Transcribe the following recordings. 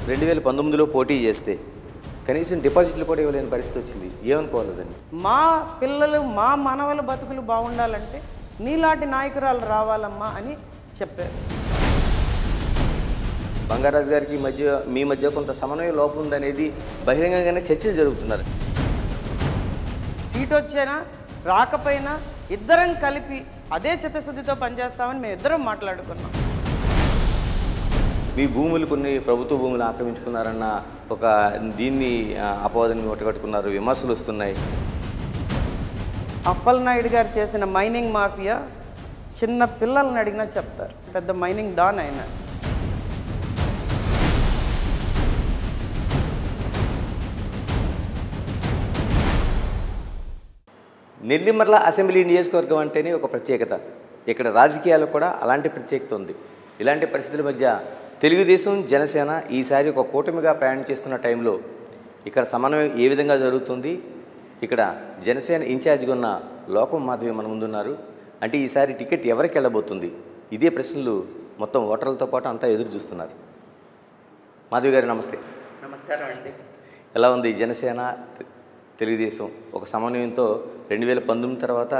2019లో పోటీ చేస్తే కనీసం డిపాజిట్లు కూడా ఇవ్వలేని పరిస్థితి వచ్చింది. ఏమనుకోవాలి దాన్ని? మా పిల్లలు మా మనవల బతుకులు బాగుండాలంటే నీలాంటి నాయకురాలు రావాలమ్మా అని చెప్పారు. బంగారాజు గారికి మీ మధ్య కొంత సమన్వయ లోపం ఉందనేది బహిరంగంగానే చర్చలు జరుగుతున్నారు. సీట్ వచ్చేనా రాకపోయినా ఇద్దరం కలిపి అదే చిత్తశుద్ధితో పనిచేస్తామని మేము ఇద్దరం మాట్లాడుకున్నాం. మీ భూములు కొన్ని ప్రభుత్వ భూములు ఆక్రమించుకున్నారన్న ఒక దీన్ని అపవాదాన్ని ఒట్టగట్టుకున్నారు, విమర్శలు వస్తున్నాయి. అప్పలనాయుడు గారు చేసిన మైనింగ్ మాఫియా చిన్న పిల్లల్ని అడిగినా చెప్తారు. పెద్ద మైనింగ్ డాన్ అయినా. నెల్లిమర్ల అసెంబ్లీ నియోజకవర్గం అంటేనే ఒక ప్రత్యేకత. ఇక్కడ రాజకీయాలకు కూడా అలాంటి ప్రత్యేకత ఉంది. ఇలాంటి పరిస్థితుల మధ్య తెలుగుదేశం జనసేన ఈసారి ఒక కూటమిగా ప్రయాణం చేస్తున్న టైంలో ఇక్కడ సమన్వయం ఏ విధంగా జరుగుతుంది? ఇక్కడ జనసేన ఇన్ఛార్జిగా ఉన్న లోకం మాధవి మన ముందున్నారు. అంటే ఈసారి టికెట్ ఎవరికి వెళ్ళబోతుంది? ఇదే ప్రశ్నలు మొత్తం ఓటర్లతో పాటు అంతా ఎదురు చూస్తున్నారు. మాధవి గారు నమస్తే. నమస్కారం అండి. ఎలా ఉంది జనసేన తెలుగుదేశం ఒక సమన్వయంతో 2019 తర్వాత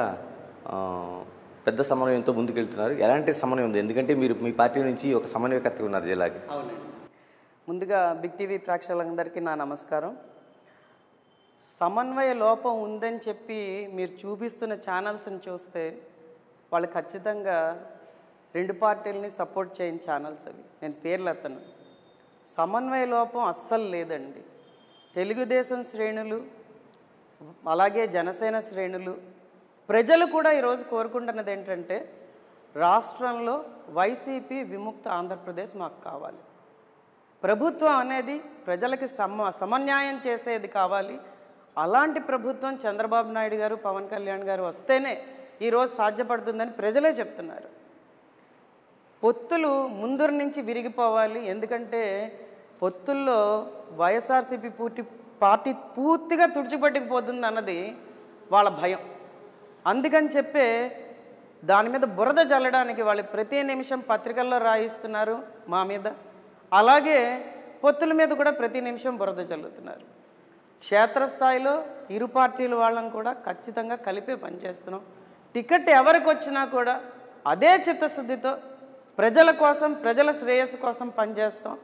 పెద్ద సమన్వయంతో ముందుకెళ్తున్నారు? ఎలాంటి సమన్వయం ఉంది? ఎందుకంటే మీరు మీ పార్టీ నుంచి ఒక సమన్వయకర్తగా ఉన్నారు జిల్లాకి. అవునండి. ముందుగా బిగ్ టీవీ ప్రేక్షకులందరికీ నా నమస్కారం. సమన్వయ లోపం ఉందని చెప్పి మీరు చూపిస్తున్న ఛానల్స్ని చూస్తే వాళ్ళు ఖచ్చితంగా రెండు పార్టీలని సపోర్ట్ చేయని ఛానల్స్ అవి. నేను పేర్లు ఎత్తను. సమన్వయ లోపం అస్సలు లేదండి. తెలుగుదేశం శ్రేణులు అలాగే జనసేన శ్రేణులు ప్రజలు కూడా ఈరోజు కోరుకుంటున్నది ఏంటంటే రాష్ట్రంలో వైసీపీ విముక్త ఆంధ్రప్రదేశ్ మాకు కావాలి. ప్రభుత్వం అనేది ప్రజలకి సమన్యాయం చేసేది కావాలి. అలాంటి ప్రభుత్వం చంద్రబాబు నాయుడు గారు పవన్ కళ్యాణ్ గారు వస్తేనే ఈరోజు సాధ్యపడుతుందని ప్రజలే చెప్తున్నారు. పొత్తులు ముందర నుంచి విరిగిపోవాలి. ఎందుకంటే పొత్తుల్లో వైఎస్ఆర్సీపీ పార్టీ పూర్తిగా తుడిచిపట్టుకుపోతుంది అన్నది వాళ్ళ భయం. అందుకని చెప్పే దాని మీద బురద జల్లడానికి వాళ్ళు ప్రతి నిమిషం పత్రికల్లో రాయిస్తున్నారు మా మీద. అలాగే పొత్తుల మీద కూడా ప్రతి నిమిషం బురద జల్లుతున్నారు. క్షేత్రస్థాయిలో ఇరు పార్టీల వాళ్ళని కూడా ఖచ్చితంగా కలిపే పనిచేస్తున్నాం. టికెట్ ఎవరికి వచ్చినా కూడా అదే చిత్తశుద్ధితో ప్రజల కోసం ప్రజల శ్రేయస్సు కోసం పనిచేస్తాం.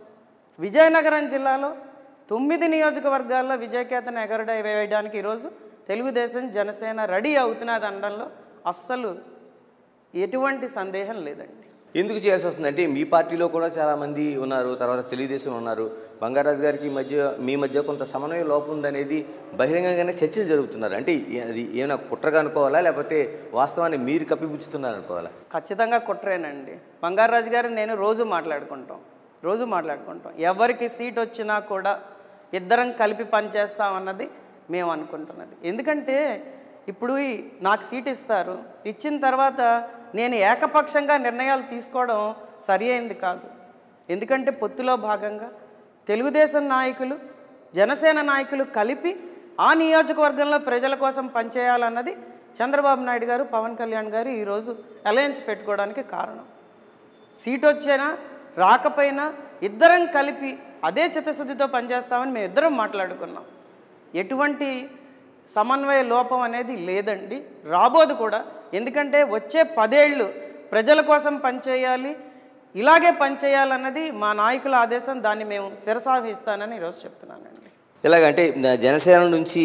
విజయనగరం జిల్లాలో 9 నియోజకవర్గాల్లో విజయకేతన వేయడానికి ఈరోజు తెలుగుదేశం జనసేన రెడీ అవుతున్నది అనడంలో అస్సలు ఎటువంటి సందేహం లేదండి. ఎందుకు చేయాల్సి వస్తుంది అంటే మీ పార్టీలో కూడా చాలామంది ఉన్నారు, తర్వాత తెలుగుదేశం ఉన్నారు. బంగారాజు గారికి మీ మధ్య కొంత సమన్వయ లోపం ఉందనేది బహిరంగంగానే చర్చలు జరుగుతున్నారు. అంటే అది ఏమైనా కుట్రగా అనుకోవాలా, లేకపోతే వాస్తవాన్ని మీరు కప్పిపుచ్చుతున్నారు అనుకోవాలా? ఖచ్చితంగా కుట్రేనండి. బంగారాజు గారు నేను రోజు మాట్లాడుకుంటాం. ఎవరికి సీట్ వచ్చినా కూడా ఇద్దరం కలిపి పనిచేస్తామన్నది మేము అనుకుంటున్నది. ఎందుకంటే ఇప్పుడు నాకు సీట్ ఇస్తారు, ఇచ్చిన తర్వాత నేను ఏకపక్షంగా నిర్ణయాలు తీసుకోవడం సరి అయింది కాదు. ఎందుకంటే పొత్తులో భాగంగా తెలుగుదేశం నాయకులు జనసేన నాయకులు కలిపి ఆ నియోజకవర్గంలో ప్రజల కోసం పనిచేయాలన్నది చంద్రబాబు నాయుడు గారు పవన్ కళ్యాణ్ గారు ఈరోజు అలయన్స్ పెట్టుకోవడానికి కారణం. సీట్ వచ్చేనా రాకపోయినా ఇద్దరం కలిపి అదే చిత్తశుద్ధితో పనిచేస్తామని మేము ఇద్దరం మాట్లాడుకున్నాం. ఎటువంటి సమన్వయ లోపం అనేది లేదండి, రాబోదు కూడా. ఎందుకంటే వచ్చే 10 ఏళ్ళు ప్రజల కోసం పనిచేయాలి, ఇలాగే పనిచేయాలన్నది మా నాయకుల ఆదేశం. దాన్ని మేము శిరసావహిస్తానని ఈరోజు చెప్తున్నానండి. ఎలాగంటే జనసేన నుంచి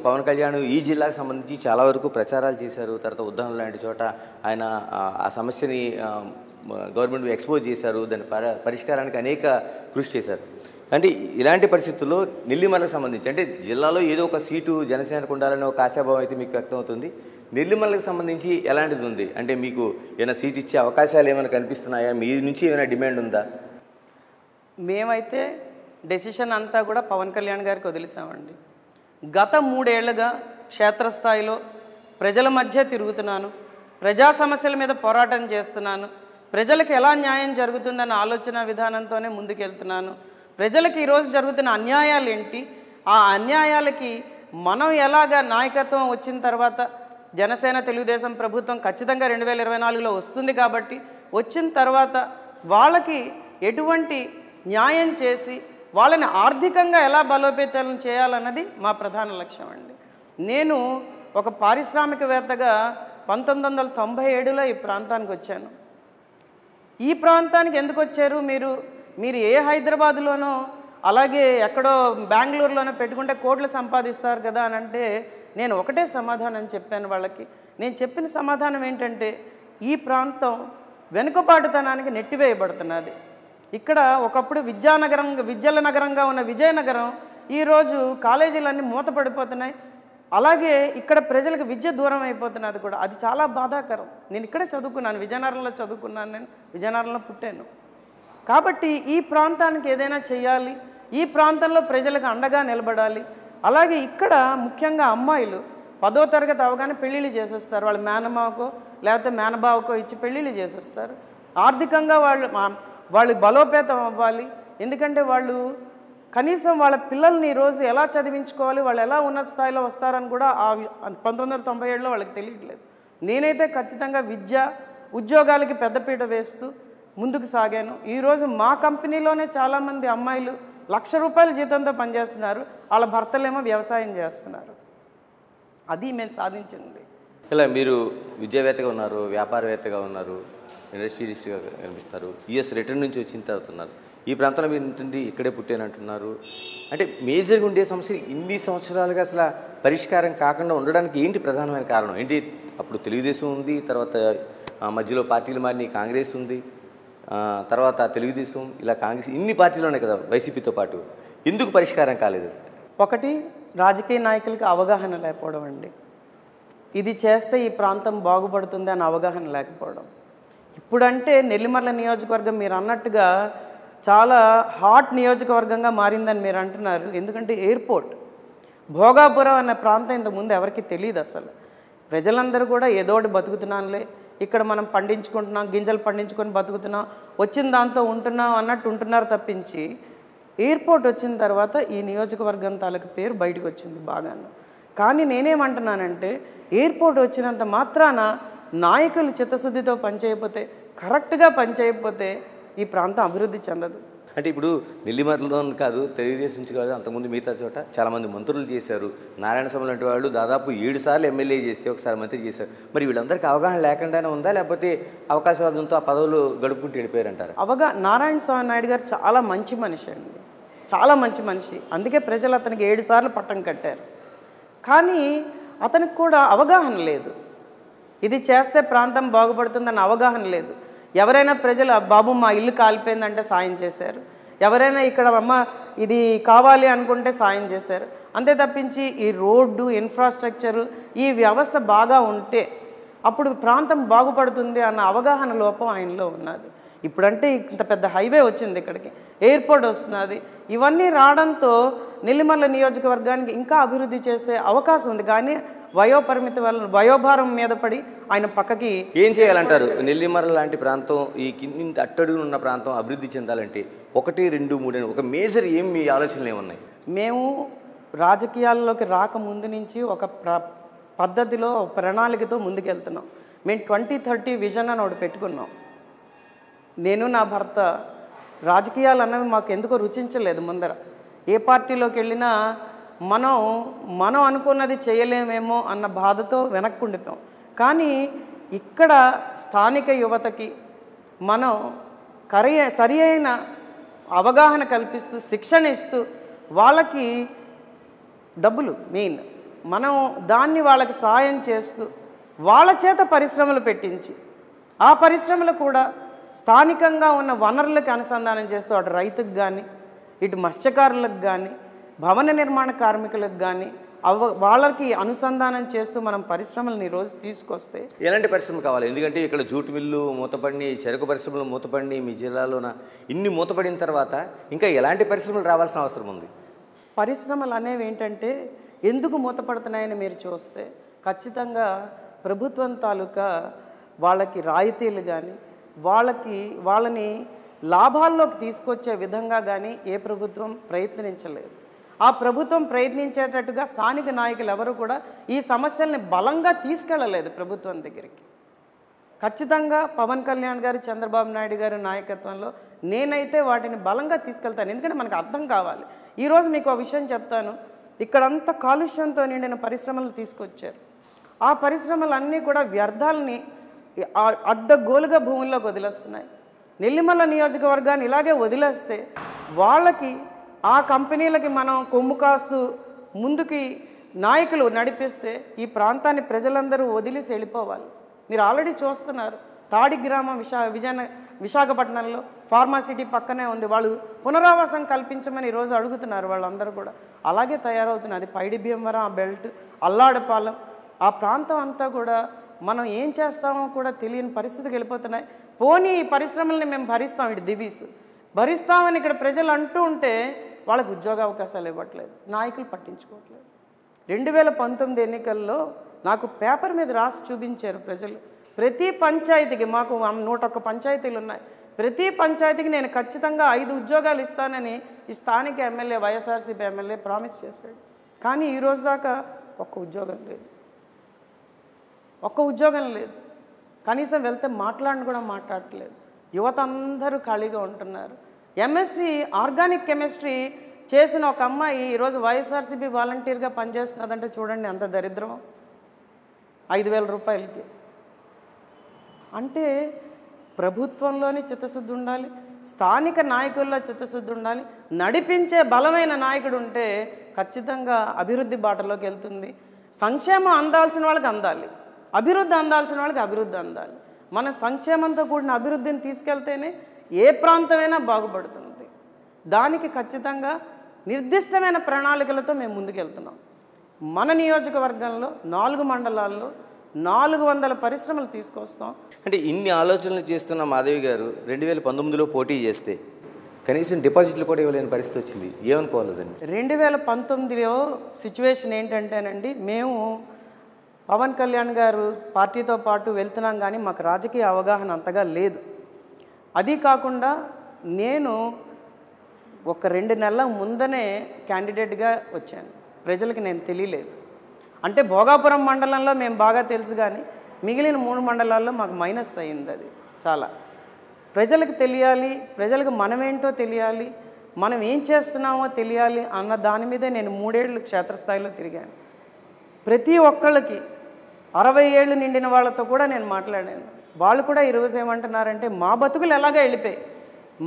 పవన్ కళ్యాణ్ ఈ జిల్లాకు సంబంధించి చాలా వరకు ప్రచారాలు చేశారు. తర్వాత ఉద్దానం లాంటి చోట ఆయన ఆ సమస్యని గవర్నమెంట్ ఎక్స్పోజ్ చేశారు, దాని పరిష్కారానికి అనేక కృషి చేశారు. అంటే ఇలాంటి పరిస్థితుల్లో నెల్లిమర్లకు సంబంధించి అంటే జిల్లాలో ఏదో ఒక సీటు జనసేనకు ఉండాలనే ఒక ఆశాభావం అయితే మీకు వ్యక్తమవుతుంది. నెల్లిమర్లకు సంబంధించి ఎలాంటిది ఉంది? అంటే మీకు ఏమైనా సీట్ ఇచ్చే అవకాశాలు ఏమైనా కనిపిస్తున్నాయా? మీ నుంచి ఏమైనా డిమాండ్ ఉందా? మేమైతే డెసిషన్ అంతా కూడా పవన్ కళ్యాణ్ గారికి వదిలేసామండి. గత 3 ఏళ్లుగా క్షేత్రస్థాయిలో ప్రజల మధ్య తిరుగుతున్నాను, ప్రజా సమస్యల మీద పోరాటం చేస్తున్నాను, ప్రజలకు ఎలా న్యాయం జరుగుతుందన్న ఆలోచన విధానంతోనే ముందుకెళ్తున్నాను. ప్రజలకు ఈరోజు జరుగుతున్న అన్యాయాలు ఏంటి, ఆ అన్యాయాలకి మనం ఎలాగా నాయకత్వం వచ్చిన తర్వాత జనసేన తెలుగుదేశం ప్రభుత్వం ఖచ్చితంగా 2024లో వస్తుంది కాబట్టి వచ్చిన తర్వాత వాళ్ళకి ఎటువంటి న్యాయం చేసి వాళ్ళని ఆర్థికంగా ఎలా బలోపేతం చేయాలన్నది మా ప్రధాన లక్ష్యం అండి. నేను ఒక పారిశ్రామికవేత్తగా 1997లో ఈ ప్రాంతానికి వచ్చాను. ఈ ప్రాంతానికి ఎందుకు వచ్చారు మీరు ఏ హైదరాబాద్లోనో అలాగే ఎక్కడో బెంగళూరులోనో పెట్టుకుంటే కోట్లు సంపాదిస్తారు కదా అని అంటే నేను ఒకటే సమాధానం చెప్పాను వాళ్ళకి. నేను చెప్పిన సమాధానం ఏంటంటే ఈ ప్రాంతం వెనుకబాటుతనానికి నెట్టివేయబడుతున్నది. ఇక్కడ ఒకప్పుడు విద్యల నగరంగా ఉన్న విజయనగరం ఈరోజు కాలేజీలన్నీ మూతపడిపోతున్నాయి. అలాగే ఇక్కడ ప్రజలకు విద్య దూరం అయిపోతున్నది కూడా. అది చాలా బాధాకరం. నేను ఇక్కడే చదువుకున్నాను, విజయనగరంలో చదువుకున్నాను, నేను విజయనగరంలో పుట్టాను. కాబట్టి ఈ ప్రాంతానికి ఏదైనా చేయాలి, ఈ ప్రాంతంలో ప్రజలకు అండగా నిలబడాలి. అలాగే ఇక్కడ ముఖ్యంగా అమ్మాయిలు 10వ తరగతి అవగానే పెళ్ళిళ్ళు చేసేస్తారు. వాళ్ళ మేనమావకో లేకపోతే మేనబావకో ఇచ్చి పెళ్ళిళ్ళు చేసేస్తారు. ఆర్థికంగా వాళ్ళు బలోపేతం అవ్వాలి. ఎందుకంటే వాళ్ళు కనీసం వాళ్ళ పిల్లల్ని ఈరోజు ఎలా చదివించుకోవాలి, వాళ్ళు ఎలా ఉన్నత స్థాయిలో వస్తారని కూడా 1997లో వాళ్ళకి తెలియట్లేదు. నేనైతే ఖచ్చితంగా ఉద్యోగాలకి పెద్దపీట వేస్తూ ముందుకు సాగాను. ఈరోజు మా కంపెనీలోనే చాలామంది అమ్మాయిలు ₹1,00,000 జీతంతో పనిచేస్తున్నారు. వాళ్ళ భర్తలేమో వ్యవసాయం చేస్తున్నారు. అది మేము సాధించింది. ఇలా మీరు విద్యావేత్తగా ఉన్నారు, వ్యాపారవేత్తగా ఉన్నారు, ఇండస్ట్రియలిస్ట్గా కనిపిస్తారు, యుఎస్ రిటర్న్ నుంచి వచ్చిన తర్వాత ఉన్నారు. ఈ ప్రాంతంలో మీరు ఉంటుంది, ఇక్కడే పుట్టానంటున్నారు. అంటే మేజర్గా ఉండే సమస్య ఇన్ని సంవత్సరాలుగా అసలు పరిష్కారం కాకుండా ఉండడానికి ఏంటి ప్రధానమైన కారణం ఏంటి? అప్పుడు తెలుగుదేశం ఉంది, తర్వాత మధ్యలో పార్టీలు మారినాయి, కాంగ్రెస్ ఉంది, తర్వాత తెలుగుదేశం, ఇలా కాంగ్రెస్, ఇన్ని పార్టీలు ఉన్నాయి కదా వైసీపీతో పాటు. ఎందుకు పరిష్కారం కాలేదు? ఒకటి, రాజకీయ నాయకులకి అవగాహన లేకపోవడం అండి. ఇది చేస్తే ఈ ప్రాంతం బాగుపడుతుంది అని అవగాహన లేకపోవడం. ఇప్పుడంటే నెల్లిమర్ల నియోజకవర్గం మీరు అన్నట్టుగా చాలా హాట్ నియోజకవర్గంగా మారిందని మీరు అంటున్నారు. ఎందుకంటే ఎయిర్పోర్ట్, భోగాపురం అనే ప్రాంతం ఇంతకుముందు ఎవరికి తెలియదు అసలు. ప్రజలందరూ కూడా ఏదోటి బతుకుతున్నానులే, ఇక్కడ మనం పండించుకుంటున్నాం, గింజలు పండించుకొని బతుకుతున్నాం, వచ్చిన దాంతో ఉంటున్నాం అన్నట్టు ఉంటున్నారు తప్పించి ఎయిర్పోర్ట్ వచ్చిన తర్వాత ఈ నియోజకవర్గం తాలూకు పేరు బయటకు వచ్చింది బాగాను. కానీ నేనేమంటున్నానంటే ఎయిర్పోర్ట్ వచ్చినంత మాత్రాన నాయకులు చిత్తశుద్ధితో పనిచేయకపోతే, కరెక్ట్గా పనిచేయకపోతే ఈ ప్రాంతం అభివృద్ధి చెందదు. అంటే ఇప్పుడు నెల్లిమర్లలో కాదు, తెలుగుదేశం నుంచి కాదు, అంతకుముందు మిగతా చోట చాలామంది మంత్రులు చేశారు. నారాయణ స్వామి లాంటి వాళ్ళు దాదాపు 7 సార్లు ఎమ్మెల్యే చేస్తే ఒకసారి మంత్రి చేశారు. మరి వీళ్ళందరికీ అవగాహన లేకుండానే ఉందా, లేకపోతే అవకాశవాదంతో ఆ పదవులు గడుపుకుంటూ వెళ్ళిపోయారంటారు? నారాయణ స్వామి నాయుడు గారు చాలా మంచి మనిషి అండి, చాలా మంచి మనిషి. అందుకే ప్రజలు అతనికి 7 సార్లు పట్టం కట్టారు. కానీ అతనికి కూడా అవగాహన లేదు. ఇది చేస్తే ప్రాంతం బాగుపడుతుందని అవగాహన లేదు. ఎవరైనా ప్రజలు బాబు మా ఇల్లు కాలిపోయిందంటే సాయం చేశారు, ఎవరైనా ఇక్కడ అమ్మ ఇది కావాలి అనుకుంటే సాయం చేశారు. అంతే తప్పించి ఈ రోడ్డు, ఇన్ఫ్రాస్ట్రక్చరు, ఈ వ్యవస్థ బాగా ఉంటే అప్పుడు ప్రాంతం బాగుపడుతుంది అన్న అవగాహన లోపం ఆయనలో ఉన్నది. ఇప్పుడంటే ఇంత పెద్ద హైవే వచ్చింది, ఇక్కడికి ఎయిర్పోర్ట్ వస్తున్నది. ఇవన్నీ రావడంతో నెల్లిమర్ల నియోజకవర్గానికి ఇంకా అభివృద్ధి చేసే అవకాశం ఉంది. కానీ వయోపరిమితి వల్ల, వయోభారం మీద పడి ఆయన పక్కకి ఏం చేయాలంటారు? నెల్లిమర్ల లాంటి ప్రాంతం, ఈ కింది అట్టడుగున ఉన్న ప్రాంతం అభివృద్ధి చెందాలంటే 1, 2, 3 అని ఒక మేజర్ మీ ఆలోచనలు ఏమున్నాయి? మేము రాజకీయాల్లోకి రాకముందు నుంచి ఒక పద్ధతిలో, ప్రణాళికతో ముందుకెళ్తున్నాం. మేము 2030 విజన్ అని ఒకటి పెట్టుకున్నాం. నేను నా భర్త రాజకీయాలు అన్నవి మాకు ఎందుకో రుచించలేదు. ముందర ఏ పార్టీలోకి వెళ్ళినా మనం అనుకున్నది చేయలేమేమో అన్న బాధతో వెనక్కుండిపోయాం. కానీ ఇక్కడ స్థానిక యువతకి మనం సరి అయిన అవగాహన కల్పిస్తూ, శిక్షణ ఇస్తూ, వాళ్ళకి డబ్బులు మెయిన్, మనం దాన్ని వాళ్ళకి సాయం చేస్తూ, వాళ్ళ చేత పరిశ్రమలు పెట్టించి, ఆ పరిశ్రమలు కూడా స్థానికంగా ఉన్న వనరులకు అనుసంధానం చేస్తూ, అటు రైతుకు కానీ, ఇటు మత్స్యకారులకు కానీ, భవన నిర్మాణ కార్మికులకు కానీ వాళ్ళకి అనుసంధానం చేస్తూ మనం పరిశ్రమలను ఈరోజు తీసుకొస్తే. ఎలాంటి పరిశ్రమలు కావాలి? ఎందుకంటే ఇక్కడ జూట్ మిల్లు మూతపడిని, చెరకు పరిశ్రమలు మూతపడిని, మీ జిల్లాలోన ఇన్ని మూతపడిన తర్వాత ఇంకా ఎలాంటి పరిశ్రమలు రావాల్సిన అవసరం ఉంది? పరిశ్రమలు అనేవి ఏంటంటే ఎందుకు మూతపడుతున్నాయని మీరు చూస్తే ఖచ్చితంగా ప్రభుత్వం తాలూకా వాళ్ళకి రాయితీలు కానీ, వాళ్ళని లాభాల్లోకి తీసుకొచ్చే విధంగా కానీ ఏ ప్రభుత్వం ప్రయత్నించలేదు. ఆ ప్రభుత్వం ప్రయత్నించేటట్టుగా స్థానిక నాయకులు ఎవరు కూడా ఈ సమస్యల్ని బలంగా తీసుకెళ్ళలేదు ప్రభుత్వం దగ్గరికి. ఖచ్చితంగా పవన్ కళ్యాణ్ గారు, చంద్రబాబు నాయుడు గారి నాయకత్వంలో నేనైతే వాటిని బలంగా తీసుకెళ్తాను. ఎందుకంటే మనకు అర్థం కావాలి. ఈరోజు మీకు ఒక విషయం చెప్తాను. ఇక్కడంతా కాలుష్యంతో నిండిన పరిశ్రమలు తీసుకొచ్చారు. ఆ పరిశ్రమలన్నీ కూడా వ్యర్థాలని అడ్డగోలుగా భూముల్లోకి వదిలేస్తున్నాయి. నెల్లిమల్ల నియోజకవర్గాన్ని ఇలాగే వదిలేస్తే వాళ్ళకి, ఆ కంపెనీలకి మనం కొమ్ము కాస్తూ ముందుకి నాయకులు నడిపిస్తే ఈ ప్రాంతాన్ని ప్రజలందరూ వదిలేసి వెళ్ళిపోవాలి. మీరు ఆల్రెడీ చూస్తున్నారు. తాడి గ్రామం విశాఖపట్నంలో ఫార్మాసిటీ పక్కనే ఉంది. వాళ్ళు పునరావాసం కల్పించమని ఈరోజు అడుగుతున్నారు వాళ్ళందరూ కూడా. అలాగే తయారవుతున్నది. అది పైడి భీమవరం, ఆ బెల్ట్, అల్లాడపాలెం, ఆ ప్రాంతం అంతా కూడా మనం ఏం చేస్తామో కూడా తెలియని పరిస్థితికి వెళ్ళిపోతున్నాయి. పోనీ ఈ పరిశ్రమల్ని మేము భరిస్తాం, ఇటు దివీస్ భరిస్తామని ఇక్కడ ప్రజలు అంటూ ఉంటే వాళ్ళకు ఉద్యోగ అవకాశాలు ఇవ్వట్లేదు, నాయకులు పట్టించుకోవట్లేదు. 2019 ఎన్నికల్లో నాకు పేపర్ మీద రాసి చూపించారు ప్రజలు. ప్రతి పంచాయతీకి, మాకు 101 పంచాయతీలు ఉన్నాయి, ప్రతి పంచాయతీకి నేను ఖచ్చితంగా 5 ఉద్యోగాలు ఇస్తానని ఈ స్థానిక ఎమ్మెల్యే, వైఎస్ఆర్సీపీ ఎమ్మెల్యే ప్రామిస్ చేశాడు. కానీ ఈరోజు దాకా ఒక్క ఉద్యోగం లేదు. కనీసం వెళ్తే కూడా మాట్లాడట్లేదు. యువత అందరూ ఖాళీగా ఉంటున్నారు. ఎంఎస్సి ఆర్గానిక్ కెమిస్ట్రీ చేసిన ఒక అమ్మాయి ఈరోజు వైఎస్ఆర్సీపీ వాలంటీర్గా పనిచేస్తున్నదంటే చూడండి ఎంత దరిద్రం. 5,000 రూపాయలకి. అంటే ప్రభుత్వంలోని చిత్తశుద్ధి ఉండాలి, స్థానిక నాయకుల్లో చిత్తశుద్ధి ఉండాలి. నడిపించే బలమైన నాయకుడు ఉంటే ఖచ్చితంగా అభివృద్ధి బాటలోకి వెళ్తుంది. సంక్షేమం అందాల్సిన వాళ్ళకి అందాలి, అభివృద్ధి అందాల్సిన వాళ్ళకి అభివృద్ధి అందాలి. మన సంక్షేమంతో కూడిన అభివృద్ధిని తీసుకెళ్తేనే ఏ ప్రాంతమైనా బాగుపడుతుంది. దానికి ఖచ్చితంగా నిర్దిష్టమైన ప్రణాళికలతో మేము ముందుకెళ్తున్నాం. మన నియోజకవర్గంలో 4 మండలాల్లో 400 పరిశ్రమలు తీసుకొస్తాం. అంటే ఇన్ని ఆలోచనలు చేస్తున్న మాధవి గారు 2019లో పోటీ చేస్తే కనీసం డిపాజిట్లు కూడా ఇవ్వలేని పరిస్థితి వచ్చింది. ఏమనుకోవాలండి? 2019లో సిచ్యువేషన్ ఏంటంటేనండి, మేము పవన్ కళ్యాణ్ గారు పార్టీతో పాటు వెళ్తున్నాం, కానీ మాకు రాజకీయ అవగాహన అంతగా లేదు. అది కాకుండా నేను ఒక 2 నెలల ముందనే క్యాండిడేట్గా వచ్చాను. ప్రజలకి నేను తెలియలేదు. అంటే భోగాపురం మండలంలో మేము బాగా తెలుసు, కానీ మిగిలిన 3 మండలాల్లో మాకు మైనస్ అయింది. అది చాలా ప్రజలకు తెలియాలి, ప్రజలకు మనమేంటో తెలియాలి, మనం ఏం చేస్తున్నామో తెలియాలి అన్న దాని మీదే నేను 3 ఏళ్ళు క్షేత్రస్థాయిలో తిరిగాను. ప్రతి ఒక్కళ్ళకి 60 ఏళ్ళు నిండిన వాళ్ళతో కూడా నేను మాట్లాడాను. వాళ్ళు కూడా ఈరోజు ఏమంటున్నారంటే, మా బతుకులు ఎలాగో వెళ్ళిపోయి,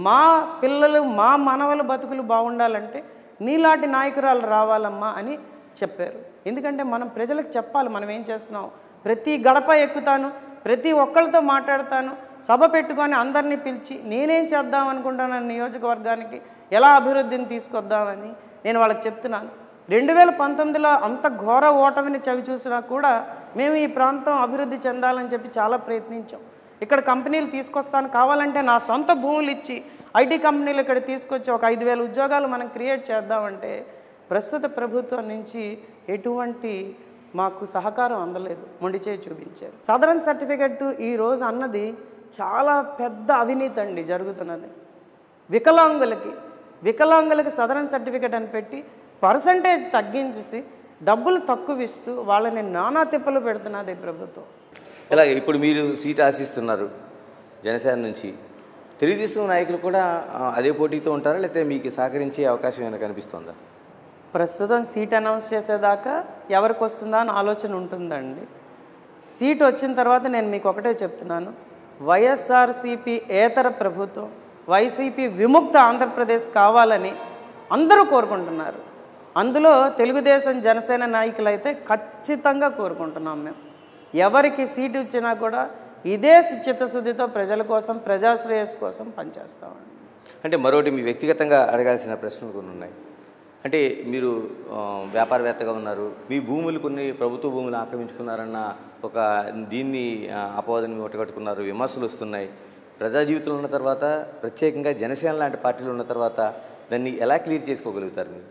మా పిల్లలు, మా మనవల బతుకులు బాగుండాలంటే నీలాంటి నాయకురాలు రావాలమ్మా అని చెప్పారు. ఎందుకంటే మనం ప్రజలకు చెప్పాలి మనం ఏం చేస్తున్నాం. ప్రతి గడప ఎక్కుతాను, ప్రతి ఒక్కళ్ళతో మాట్లాడతాను, సభ పెట్టుకొని అందరినీ పిలిచి నేనేం చేద్దాం అనుకుంటున్నాను, నియోజకవర్గానికి ఎలా అభివృద్ధిని తీసుకొద్దామని నేను వాళ్ళకి చెప్తున్నాను. 2019లో అంత ఘోర ఓటమిని చవి చూసినా కూడా మేము ఈ ప్రాంతం అభివృద్ధి చెందాలని చెప్పి చాలా ప్రయత్నించాం. ఇక్కడ కంపెనీలు తీసుకొస్తాను, కావాలంటే నా సొంత భూములు ఇచ్చి ఐటీ కంపెనీలు ఇక్కడ తీసుకొచ్చి ఒక 5,000 ఉద్యోగాలు మనం క్రియేట్ చేద్దామంటే ప్రస్తుత ప్రభుత్వం నుంచి ఎటువంటి మాకు సహకారం అందలేదు, మొండి చేయి చూపించారు. సదరన్ సర్టిఫికెట్ ఈరోజు అన్నది చాలా పెద్ద అవినీతి అండి జరుగుతున్నది. వికలాంగులకి సదరన్ సర్టిఫికెట్ అని పెట్టి పర్సంటేజ్ తగ్గించేసి డబ్బులు తక్కువ ఇస్తూ వాళ్ళని నానా తిప్పలు పెడుతున్నది ప్రభుత్వం. ఇలాగే ఇప్పుడు మీరు సీట్ ఆశిస్తున్నారు జనసేన నుంచి, తెలుగుదేశం నాయకులు కూడా అదే పోటీతో ఉంటారా, లేకపోతే మీకు సహకరించే అవకాశం ఏమైనా కనిపిస్తుందా? ప్రస్తుతం సీట్ అనౌన్స్ చేసేదాకా ఎవరికి వస్తుందా అని ఆలోచన ఉంటుందండి. సీట్ వచ్చిన తర్వాత నేను మీకు ఒకటే చెప్తున్నాను, వైఎస్ఆర్సీపీ ఏతర ప్రభుత్వం, వైసీపీ విముక్త ఆంధ్రప్రదేశ్ కావాలని అందరూ కోరుకుంటున్నారు. అందులో తెలుగుదేశం జనసేన నాయకులైతే ఖచ్చితంగా కోరుకుంటున్నాం. మేము ఎవరికి సీటు ఇచ్చినా కూడా ఇదే చిత్తశుద్ధితో ప్రజల కోసం, ప్రజాశ్రేయస్ కోసం పనిచేస్తామండి. అంటే మరొకటి మీ వ్యక్తిగతంగా అడగాల్సిన ప్రశ్నలు కొన్ని ఉన్నాయి. అంటే మీరు వ్యాపారవేత్తగా ఉన్నారు, మీ భూములు కొన్ని ప్రభుత్వ భూములు ఆక్రమించుకున్నారన్న ఒక దీన్ని అపవాదాన్ని మూటగట్టుకున్నారు, విమర్శలు వస్తున్నాయి. ప్రజా జీవితంలో ఉన్న తర్వాత, ప్రత్యేకంగా జనసేన లాంటి పార్టీలు ఉన్న తర్వాత దాన్ని ఎలా క్లియర్ చేసుకోగలుగుతారు మీరు?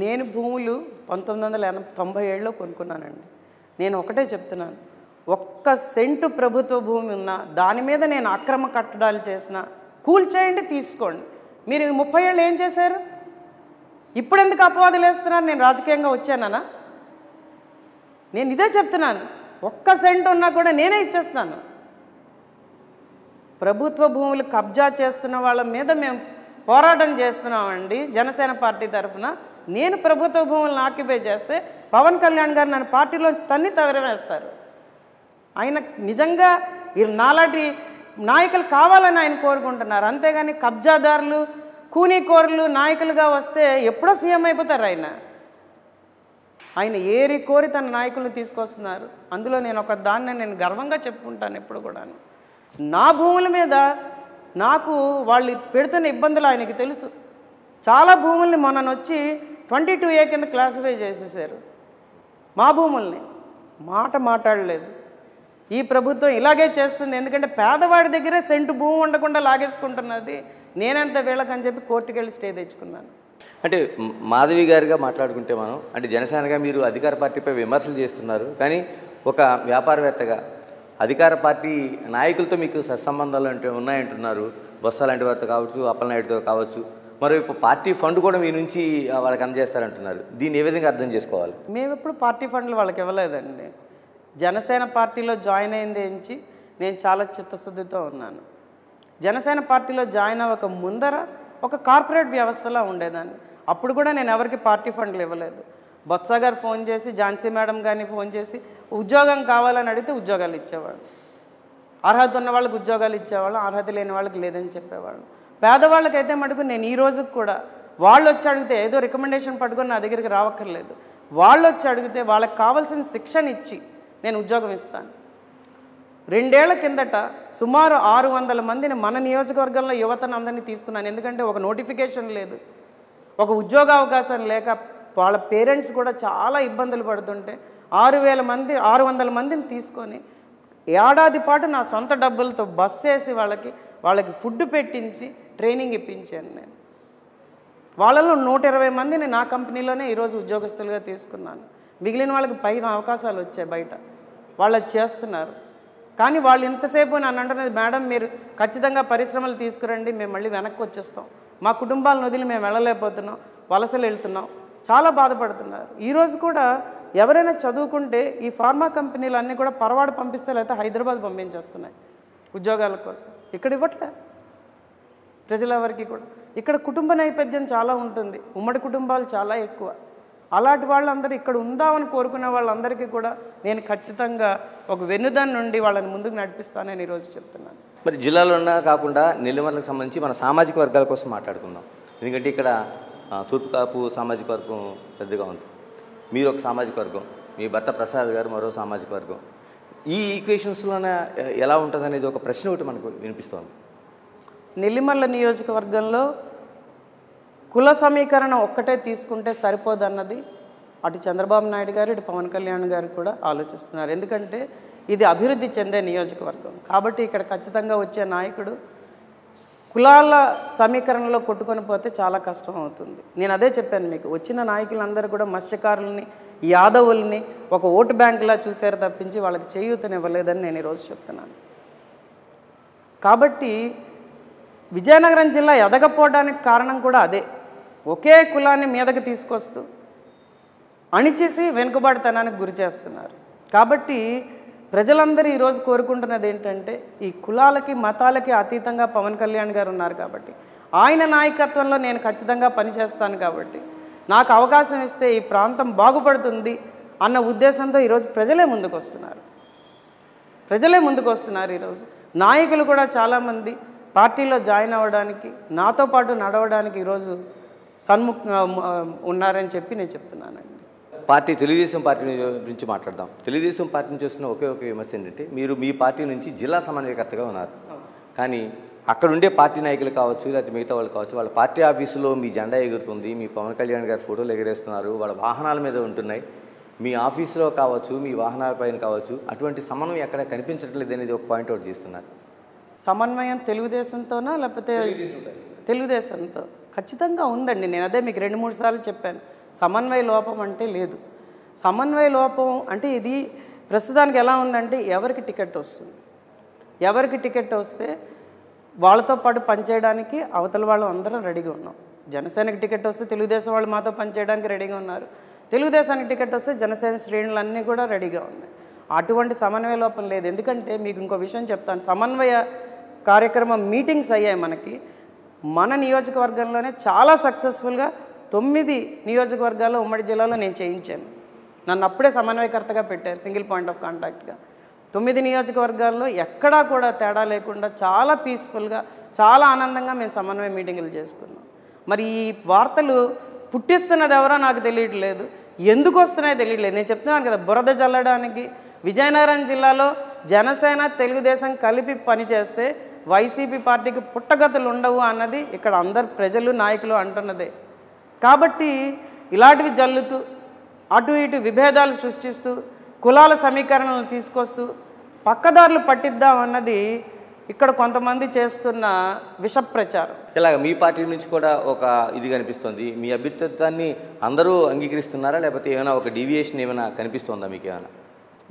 నేను భూములు 1997లో కొనుక్కున్నానండి. నేను ఒకటే చెప్తున్నాను, 1 సెంటు ప్రభుత్వ భూమి ఉన్నా దాని మీద నేను అక్రమ కట్టడాలు చేసిన కూల్చేయండి, తీసుకోండి. మీరు 30 ఏళ్ళు ఏం చేశారు? ఇప్పుడు ఎందుకు అపవాదులు వేస్తున్నారు? నేను రాజకీయంగా వచ్చానా? నేను ఇదే చెప్తున్నాను. ఒక్క సెంట్ ఉన్నా కూడా నేనే ఇచ్చేస్తాను. ప్రభుత్వ భూములు కబ్జా చేస్తున్న వాళ్ళ మీద మేము పోరాటం చేస్తున్నామండి జనసేన పార్టీ తరఫున. నేను ప్రభుత్వ భూములను ఆక్యుపై చేస్తే పవన్ కళ్యాణ్ గారు నన్ను పార్టీలోంచి తన్ని తవరవేస్తారు. ఆయన నిజంగా నాలాంటి నాయకులు కావాలని ఆయన కోరుకుంటున్నారు. అంతేగాని కబ్జాదారులు కూనీకోరులు నాయకులుగా వస్తే ఎప్పుడో సీఎం అయిపోతారు. ఆయన ఏరి కోరి తన నాయకులను తీసుకొస్తున్నారు. అందులో నేను ఒక దాన్ని నేను గర్వంగా చెప్పుకుంటాను ఎప్పుడు కూడాను. నా భూముల మీద నాకు వాళ్ళు పెడుతున్న ఇబ్బందులు ఆయనకి తెలుసు. చాలా భూముల్ని మొన్ననొచ్చి 22A కింద క్లాసిఫై చేసేసారు. మా భూముల్ని మాట్లాడలేదు. ఈ ప్రభుత్వం ఇలాగే చేస్తుంది. ఎందుకంటే పేదవాడి దగ్గరే సెంటు భూమి ఉండకుండా లాగేసుకుంటున్నది. నేనెంత వీళ్ళకని చెప్పి కోర్టుకు వెళ్ళి స్టే తెచ్చుకున్నాను. అంటే మాధవి గారిగా మాట్లాడుకుంటే మనం అంటే జనసేనగా మీరు అధికార పార్టీపై విమర్శలు చేస్తున్నారు. కానీ ఒక వ్యాపారవేత్తగా అధికార పార్టీ నాయకులతో మీకు సత్సంబంధాలు అంటే ఉన్నాయంటున్నారు. బొత్స లాంటి వారితో కావచ్చు, అప్పలనాయుడుతో కావచ్చు. మరోవైపు పార్టీ ఫండ్ కూడా మీ నుంచి వాళ్ళకి అందజేస్తారంటున్నారు. దీన్ని ఏ విధంగా అర్థం చేసుకోవాలి? మేము ఎప్పుడు పార్టీ ఫండ్లు వాళ్ళకి ఇవ్వలేదండి. జనసేన పార్టీలో జాయిన్ అయింది నుంచి నేను చాలా చిత్తశుద్ధితో ఉన్నాను. జనసేన పార్టీలో జాయిన్ అవ్వక ముందర ఒక కార్పొరేట్ వ్యవస్థలో ఉండేదాన్ని. అప్పుడు కూడా నేను ఎవరికి పార్టీ ఫండ్లు ఇవ్వలేదు. బొత్స గారు ఫోన్ చేసి, ఝాన్సీ మేడం కానీ ఫోన్ చేసి ఉద్యోగం కావాలని అడిగితే ఉద్యోగాలు ఇచ్చేవాళ్ళు. అర్హత ఉన్న వాళ్ళకి ఉద్యోగాలు ఇచ్చేవాళ్ళు, అర్హత లేని వాళ్ళకి లేదని చెప్పేవాళ్ళు. పేదవాళ్ళకైతే మటుకు నేను ఈ రోజుకి కూడా వాళ్ళు వచ్చి అడిగితే ఏదో రికమెండేషన్ పట్టుకొని నా దగ్గరికి రావక్కర్లేదు. వాళ్ళు వచ్చి అడిగితే వాళ్ళకి కావాల్సిన శిక్షణ ఇచ్చి నేను ఉద్యోగం ఇస్తాను. 2 ఏళ్ల కిందట సుమారు 600 మందిని మన నియోజకవర్గంలో యువతను అందరినీ తీసుకున్నాను. ఎందుకంటే ఒక నోటిఫికేషన్ లేదు, ఒక ఉద్యోగ అవకాశం లేక వాళ్ళ పేరెంట్స్ కూడా చాలా ఇబ్బందులు పడుతుంటే 600 మందిని తీసుకొని ఏడాది పాటు నా సొంత డబ్బులతో బస్ వేసి వాళ్ళకి ఫుడ్ పెట్టించి ట్రైనింగ్ ఇప్పించాను నేను. వాళ్ళలో 120 మందిని నా కంపెనీలోనే ఈరోజు ఉద్యోగస్తులుగా తీసుకున్నాను. మిగిలిన వాళ్ళకి పైన అవకాశాలు వచ్చాయి బయట, వాళ్ళు చేస్తున్నారు. కానీ వాళ్ళు ఇంతసేపు నన్ను అంటున్నది, మేడం మీరు ఖచ్చితంగా పరిశ్రమలు తీసుకురండి, మేము మళ్ళీ వెనక్కి వచ్చేస్తాం, మా కుటుంబాలను వదిలి మేము వెళ్ళలేకపోతున్నాం, వలసలు వెళ్తున్నాం, చాలా బాధపడుతున్నారు. ఈరోజు కూడా ఎవరైనా చదువుకుంటే ఈ ఫార్మా కంపెనీలు అన్నీ కూడా పరవాడు పంపిస్తే లేకపోతే హైదరాబాద్ పంపించేస్తున్నాయి ఉద్యోగాల కోసం. ఇక్కడ ఇవ్వట్లే ప్రజలెవరికి కూడా. ఇక్కడ కుటుంబ నేపథ్యం చాలా ఉంటుంది, ఉమ్మడి కుటుంబాలు చాలా ఎక్కువ. అలాంటి వాళ్ళందరూ ఇక్కడ ఉందామని కోరుకునే వాళ్ళందరికీ కూడా నేను ఖచ్చితంగా ఒక వెన్నుదాన్ని నుండి వాళ్ళని ముందుకు నడిపిస్తానని ఈరోజు చెప్తున్నాను. మరి జిల్లాలోనే కాకుండా నెల్లిమర్లకు సంబంధించి మన సామాజిక వర్గాల కోసం మాట్లాడుకుందాం. ఎందుకంటే ఇక్కడ తూర్పు కాపు సామాజిక వర్గం పెద్దగా ఉంది, మీరు ఒక సామాజిక వర్గం, మీ భర్త ప్రసాద్ గారు మరో సామాజిక వర్గం. ఈ ఈక్వేషన్స్లోనే ఎలా ఉంటుంది అనేది ఒక ప్రశ్న ఒకటి మనకు వినిపిస్తోంది. నెల్లిమర్ల నియోజకవర్గంలో కుల సమీకరణ ఒక్కటే తీసుకుంటే సరిపోదన్నది అటు చంద్రబాబు నాయుడు గారు ఇటు పవన్ కళ్యాణ్ గారు కూడా ఆలోచిస్తున్నారు. ఎందుకంటే ఇది అభివృద్ధి చెందే నియోజకవర్గం కాబట్టి ఇక్కడ ఖచ్చితంగా వచ్చే నాయకుడు కులాల సమీకరణలో కొట్టుకొని పోతే చాలా కష్టం అవుతుంది. నేను అదే చెప్పాను మీకు, వచ్చిన నాయకులందరూ కూడా మత్స్యకారుల్ని, యాదవుల్ని ఒక ఓటు బ్యాంకులా చూశారు తప్పించి వాళ్ళకి చేయూతనివ్వలేదని నేను ఈరోజు చెప్తున్నాను. కాబట్టి విజయనగరం జిల్లా ఎదగపోవడానికి కారణం కూడా అదే. ఒకే కులాన్ని మీదకి తీసుకొస్తూ అణిచేసి వెనుకబాటుతనానికి గురి చేస్తున్నారు. కాబట్టి ప్రజలందరూ ఈరోజు కోరుకుంటున్నది ఏంటంటే ఈ కులాలకి మతాలకి అతీతంగా పవన్ కళ్యాణ్ గారు ఉన్నారు కాబట్టి ఆయన నాయకత్వంలో నేను ఖచ్చితంగా పనిచేస్తాను. కాబట్టి నాకు అవకాశం ఇస్తే ఈ ప్రాంతం బాగుపడుతుంది అన్న ఉద్దేశంతో ఈరోజు ప్రజలే ముందుకు వస్తున్నారు. ఈరోజు నాయకులు కూడా చాలామంది పార్టీలో జాయిన్ అవ్వడానికి, నాతో పాటు నడవడానికి ఈరోజు సన్ముఖంగా ఉన్నారని చెప్పి నేను చెప్తున్నానండి. తెలుగుదేశం పార్టీ గురించి మాట్లాడదాం. తెలుగుదేశం పార్టీ నుంచి వస్తున్న ఒకే విమర్శ ఏంటంటే మీరు మీ పార్టీ నుంచి జిల్లా సమన్వయకర్తగా ఉన్నారు. కానీ అక్కడ ఉండే పార్టీ నాయకులు కావచ్చు, లేకపోతే మిగతా వాళ్ళు కావచ్చు, వాళ్ళ పార్టీ ఆఫీసులో మీ జెండా ఎగురుతుంది, మీ పవన్ కళ్యాణ్ గారి ఫోటోలు ఎగరేస్తున్నారు, వాళ్ళ వాహనాల మీద ఉంటున్నాయి. మీ ఆఫీసులో కావచ్చు, మీ వాహనాలపైన కావచ్చు, అటువంటి సమన్వయం ఎక్కడ కనిపించట్లేదు అనేది ఒక పాయింట్ అవుట్ చేస్తున్నారు. సమన్వయం తెలుగుదేశంతోనా లేకపోతే తెలుగుదేశంతో ఖచ్చితంగా ఉందండి. నేను అదే మీకు 2-3 సార్లు చెప్పాను. సమన్వయ లోపం అంటే లేదు. సమన్వయ లోపం అంటే ఇది ప్రస్తుతానికి ఎలా ఉందంటే ఎవరికి టికెట్ వస్తే వాళ్ళతో పాటు పనిచేయడానికి అవతల వాళ్ళు అందరం రెడీగా ఉన్నాం. జనసేనకి టికెట్ వస్తే తెలుగుదేశం వాళ్ళు మాతో పనిచేయడానికి రెడీగా ఉన్నారు. తెలుగుదేశానికి టికెట్ వస్తే జనసేన శ్రేణులన్నీ కూడా రెడీగా ఉన్నాయి. అటువంటి సమన్వయ లోపం లేదు. ఎందుకంటే మీకు ఇంకో విషయం చెప్తాను, సమన్వయ కార్యక్రమం మీటింగ్స్ అయ్యాయి మనకి. మన నియోజకవర్గంలోనే చాలా సక్సెస్ఫుల్గా 9 నియోజకవర్గాల్లో ఉమ్మడి జిల్లాలో నేను చేయించాను. నన్ను అప్పుడే సమన్వయకర్తగా పెట్టారు, సింగిల్ పాయింట్ ఆఫ్ కాంటాక్ట్గా. 9 నియోజకవర్గాల్లో ఎక్కడా కూడా తేడా లేకుండా చాలా పీస్ఫుల్గా, చాలా ఆనందంగా మేము సమన్వయ మీటింగులు చేసుకున్నాం. మరి ఈ వార్తలు పుట్టిస్తున్నది ఎవరో నాకు తెలియట్లేదు, ఎందుకు వస్తున్నాయో తెలియట్లేదు. నేను చెప్తున్నాను కదా, బురద జల్లడానికి విజయనగరం జిల్లాలో జనసేన తెలుగుదేశం కలిపి పనిచేస్తే వైసీపీ పార్టీకి పుట్టగతులు ఉండవు అన్నది ఇక్కడ అందరు ప్రజలు నాయకులు అంటున్నదే. కాబట్టి ఇలాంటివి జల్లుతూ అటు ఇటు విభేదాలు సృష్టిస్తూ కులాల సమీకరణలు తీసుకొస్తూ పక్కదారులు పట్టిద్దామన్నది ఇక్కడ కొంతమంది చేస్తున్న విష ప్రచారం. ఇలాగ మీ పార్టీ నుంచి కూడా ఒక ఇది కనిపిస్తుంది. మీ అభ్యర్థిత్వాన్ని అందరూ అంగీకరిస్తున్నారా, లేకపోతే ఏమైనా ఒక డీవియేషన్ ఏమైనా కనిపిస్తుందా మీకు? ఏమైనా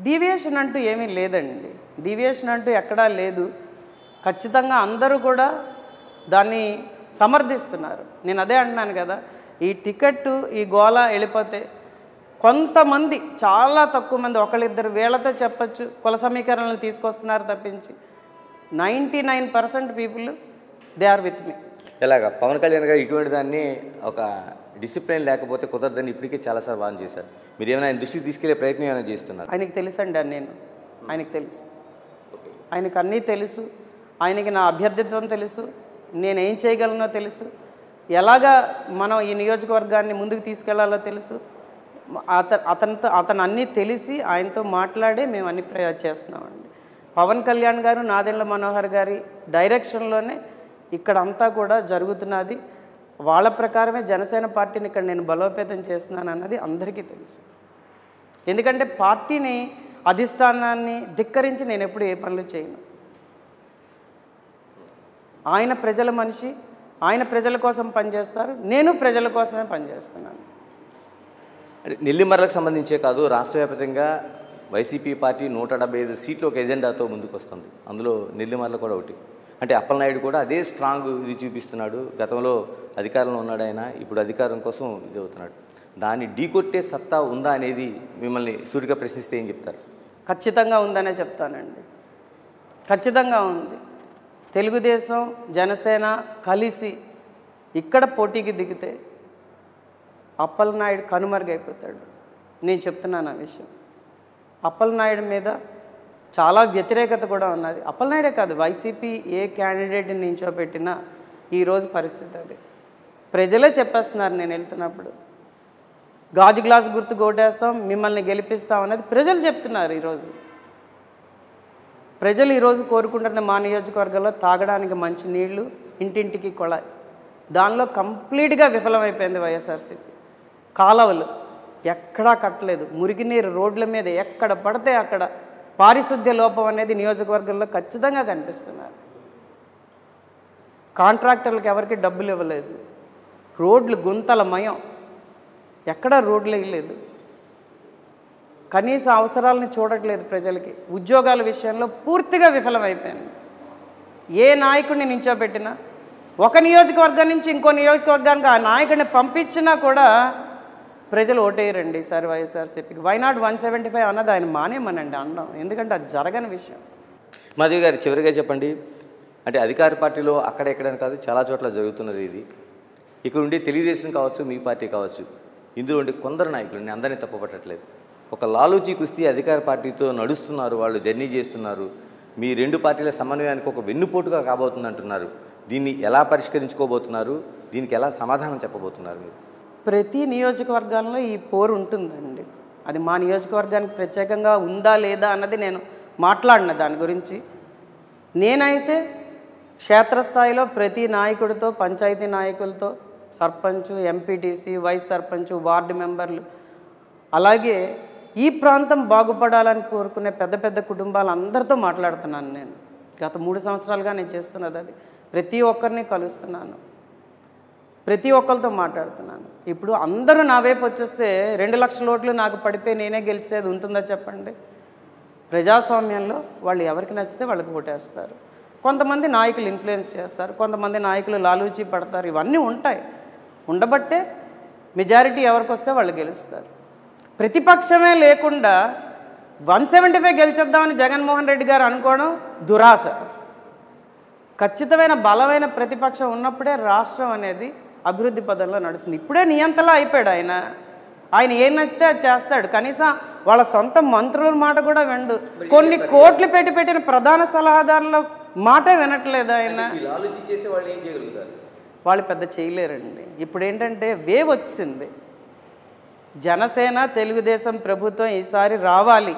డీవియేషన్ అంటూ ఏమీ లేదండి, డీవియేషన్ అంటూ ఎక్కడా లేదు. ఖచ్చితంగా అందరూ కూడా దాన్ని సమర్థిస్తున్నారు. నేను అదే అంటున్నాను కదా, ఈ టికెట్టు ఈ గోళ వెళ్ళిపోతే కొంతమంది, చాలా తక్కువ మంది, ఒకళ్ళిద్దరు వీళ్ళతో చెప్పచ్చు కుల సమీకరణలు తీసుకొస్తున్నారు తప్పించి 99% people they are with me. ఇలాగ పవన్ కళ్యాణ్ గారు ఇటువంటి దాన్ని ఒక డిసిప్లిన్ లేకపోతే కుదరదని ఇప్పటికే చాలాసార్లు వార్న్ చేశారు. మీరు ఏమైనా ఆయన దృష్టికి తీసుకెళ్లే ప్రయత్నం ఏమైనా చేస్తున్నారు? ఆయనకి తెలుసండి, నేను ఆయనకు తెలుసు, ఆయనకు అన్నీ తెలుసు. ఆయనకి నా అభ్యర్థిత్వం తెలుసు, నేనేం చేయగలనో తెలుసు, ఎలాగా మనం ఈ నియోజకవర్గాన్ని ముందుకు తీసుకెళ్లాలో తెలుసు. అతను అన్నీ తెలిసి ఆయనతో మాట్లాడే మేము అన్ని చేస్తున్నామండి. పవన్ కళ్యాణ్ గారు, నాదెండ్ల మనోహర్ గారి డైరెక్షన్లోనే ఇక్కడ అంతా కూడా జరుగుతున్నది. వాళ్ళ ప్రకారమే జనసేన పార్టీని ఇక్కడ నేను బలోపేతం చేస్తున్నాను అన్నది అందరికీ తెలుసు. ఎందుకంటే పార్టీని, అధిష్టానాన్ని ధిక్కరించి నేను ఎప్పుడు ఏ పనులు చేయను. ఆయన ప్రజల మనిషి, ఆయన ప్రజల కోసం పనిచేస్తారు, నేను ప్రజల కోసమే పనిచేస్తున్నాను. నెల్లిమర్లకు సంబంధించే కాదు, రాష్ట్ర వ్యాప్తంగా వైసీపీ పార్టీ 175 సీట్లు ఒక ఎజెండాతో ముందుకు వస్తుంది. అందులో నెల్లిమర్ల కూడా ఒకటి. అంటే అప్పలనాయుడు కూడా అదే స్ట్రాంగ్ ఇది చూపిస్తున్నాడు. గతంలో అధికారంలో ఉన్నాడు ఆయన, ఇప్పుడు అధికారం కోసం ఇది అవుతున్నాడు. దాన్ని ఢీకొట్టే సత్తా ఉందా అనేది మిమ్మల్ని సూటిగా ప్రశ్నిస్తే ఏం చెప్తారు? ఖచ్చితంగా ఉందనే చెప్తానండి, ఖచ్చితంగా ఉంది. తెలుగుదేశం జనసేన కలిసి ఇక్కడ పోటీకి దిగితే అప్పలనాయుడు కనుమరుగైపోతాడు. నేను చెప్తున్నాను ఆ విషయం. అప్పలనాయుడు మీద చాలా వ్యతిరేకత కూడా ఉన్నది. అప్పలనాయుడే కాదు, వైసీపీ ఏ క్యాండిడేట్ని నించోబెట్టినా ఈరోజు పరిస్థితి అది. ప్రజలే చెప్పేస్తున్నారు నేను వెళ్తున్నప్పుడు, గాజు గ్లాసు గుర్తు ఓటేస్తాం, మిమ్మల్ని గెలిపిస్తాం అన్నది ప్రజలు చెప్తున్నారు. ఈరోజు ప్రజలు ఈరోజు కోరుకుంటున్న మా నియోజకవర్గంలో తాగడానికి మంచి నీళ్లు, ఇంటింటికి కొళాయి, దానిలో కంప్లీట్గా విఫలమైపోయింది వైఎస్ఆర్సీపీ. కాలువలు ఎక్కడా కట్టలేదు, మురికినీరు రోడ్ల మీద ఎక్కడ పడితే అక్కడ, పారిశుద్ధ్య లోపం అనేది నియోజకవర్గంలో ఖచ్చితంగా కనిపిస్తున్నారు. కాంట్రాక్టర్లకు ఎవరికి డబ్బులు ఇవ్వలేదు, రోడ్లు గుంతలమయం, ఎక్కడా రోడ్లు వేయలేదు, కనీస అవసరాలను చూడట్లేదు ప్రజలకి. ఉద్యోగాల విషయంలో పూర్తిగా విఫలమైపోయింది. ఏ నాయకుడిని నించోబెట్టినా, ఒక నియోజకవర్గం నుంచి ఇంకో నియోజకవర్గానికి ఆ నాయకుడిని పంపించినా కూడా ప్రజలు ఓటేయరండి ఈసారి వైఎస్ఆర్సీపీకి. వై నాట్ 175 అన్నది ఆయన మానేమనండి అనడం, ఎందుకంటే అది జరగని విషయం. మాధవి గారు, చివరిగా చెప్పండి, అంటే అధికార పార్టీలో అక్కడెక్కడని కాదు చాలా చోట్ల జరుగుతున్నది ఇది. ఇక్కడ ఉండి తెలుగుదేశం కావచ్చు, మీ పార్టీ కావచ్చు, ఇందులో ఉండి కొందరు నాయకులు, అందరినీ తప్పుపట్టట్లేదు, ఒక లాలూచీ కుస్తీ అధికార పార్టీతో నడుస్తున్నారు, వాళ్ళు జర్నీ చేస్తున్నారు. మీ రెండు పార్టీల సమన్వయానికి ఒక వెన్నుపోటుగా కాబోతుంది అంటున్నారు. దీన్ని ఎలా పరిష్కరించుకోబోతున్నారు? దీనికి ఎలా సమాధానం చెప్పబోతున్నారు మీరు? ప్రతి నియోజకవర్గాల్లో ఈ పోరు ఉంటుందండి. అది మా నియోజకవర్గానికి ప్రత్యేకంగా ఉందా లేదా అన్నది నేను మాట్లాడిన దాని గురించి. నేనైతే క్షేత్రస్థాయిలో ప్రతి నాయకుడితో, పంచాయతీ నాయకులతో, sarpanch, MPTC, vice sarpanch, ward మెంబర్లు, అలాగే ఈ ప్రాంతం బాగుపడాలని కోరుకునే పెద్ద పెద్ద కుటుంబాలందరితో మాట్లాడుతున్నాను. నేను గత 3 సంవత్సరాలుగా నేను చేస్తున్నది అది. ప్రతి ఒక్కరిని కలుస్తున్నాను, ప్రతి ఒక్కరితో మాట్లాడుతున్నాను. ఇప్పుడు అందరూ నా వైపు వచ్చేస్తే 2 లక్షల ఓట్లు నాకు పడిపోయి నేనే గెలిచేది ఉంటుందా చెప్పండి? ప్రజాస్వామ్యంలో వాళ్ళు ఎవరికి నచ్చితే వాళ్ళకి ఓటేస్తారు. కొంతమంది నాయకులు ఇన్ఫ్లుయెన్స్ చేస్తారు, కొంతమంది నాయకులు లాలూచీ పడతారు, ఇవన్నీ ఉంటాయి. ఉండబట్టే మెజారిటీ ఎవరికి వస్తే వాళ్ళు గెలుస్తారు. ప్రతిపక్షమే లేకుండా 175 గెలిచేద్దామని జగన్మోహన్ రెడ్డి గారు అనుకోవడం దురాశ. ఖచ్చితమైన బలమైన ప్రతిపక్షం ఉన్నప్పుడే రాష్ట్రం అనేది అభివృద్ధి పదంలో నడుస్తుంది. ఇప్పుడే నియంతలా అయిపోయాడు ఆయన ఏం నచ్చితే అది చేస్తాడు. కనీసం వాళ్ళ సొంత మంత్రుల మాట కూడా వినడు. కొన్ని కోట్లు పెట్టిన ప్రధాన సలహాదారుల మాటే వినట్లేదు ఆయన. వాళ్ళు పెద్ద చేయలేరండి. ఇప్పుడు ఏంటంటే వేవ్ వచ్చింది. జనసేన తెలుగుదేశం ప్రభుత్వం ఈసారి రావాలి.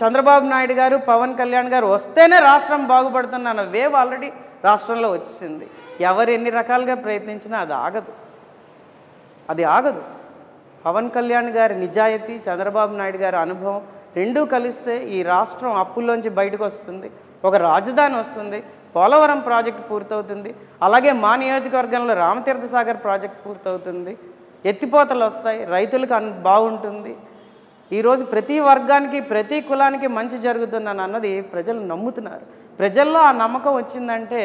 చంద్రబాబు నాయుడు గారు పవన్ కళ్యాణ్ గారు వస్తేనే రాష్ట్రం బాగుపడుతుందన్న వేవ్ ఆల్రెడీ రాష్ట్రంలో వచ్చింది. ఎవరు ఎన్ని రకాలుగా ప్రయత్నించినా అది ఆగదు. పవన్ కళ్యాణ్ గారి నిజాయితీ, చంద్రబాబు నాయుడు గారి అనుభవం రెండూ కలిస్తే ఈ రాష్ట్రం అప్పుల్లోంచి బయటకు వస్తుంది. ఒక రాజధాని వస్తుంది, పోలవరం ప్రాజెక్టు పూర్తవుతుంది, అలాగే మా నియోజకవర్గంలో రామతీర్థ సాగర్ ప్రాజెక్టు పూర్తవుతుంది, ఎత్తిపోతలు వస్తాయి, రైతులకు బాగుంటుంది. ఈరోజు ప్రతి వర్గానికి ప్రతి కులానికి మంచి జరుగుతుందని అన్నది ప్రజలు నమ్ముతున్నారు. ప్రజల్లో ఆ నమ్మకం వచ్చిందంటే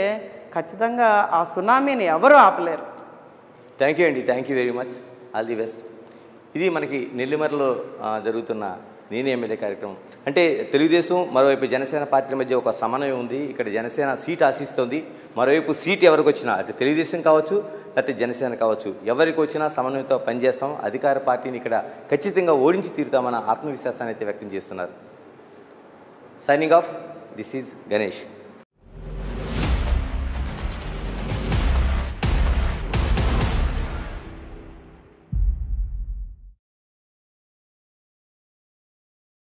ఖచ్చితంగా ఆ సునామీని ఎవరు ఆపలేరు. థ్యాంక్ యూ అండి, thank you very much, all the best. ఇది మనకి నెల్లిమర్లో జరుగుతున్న నేనే ఎమ్మెల్యే కార్యక్రమం. అంటే తెలుగుదేశం మరోవైపు జనసేన పార్టీల మధ్య ఒక సమన్వయం ఉంది. ఇక్కడ జనసేన సీట్ ఆశిస్తుంది, మరోవైపు సీట్ ఎవరికి వచ్చినా, అటు తెలుగుదేశం కావచ్చు లేకపోతే జనసేన కావచ్చు, ఎవరికి వచ్చినా సమన్వయంతో పనిచేస్తాం, అధికార పార్టీని ఇక్కడ ఖచ్చితంగా ఓడించి తీరుతామన్న ఆత్మవిశ్వాసాన్ని అయితే వ్యక్తం చేస్తున్నారు. Signing off, this is Ganesh.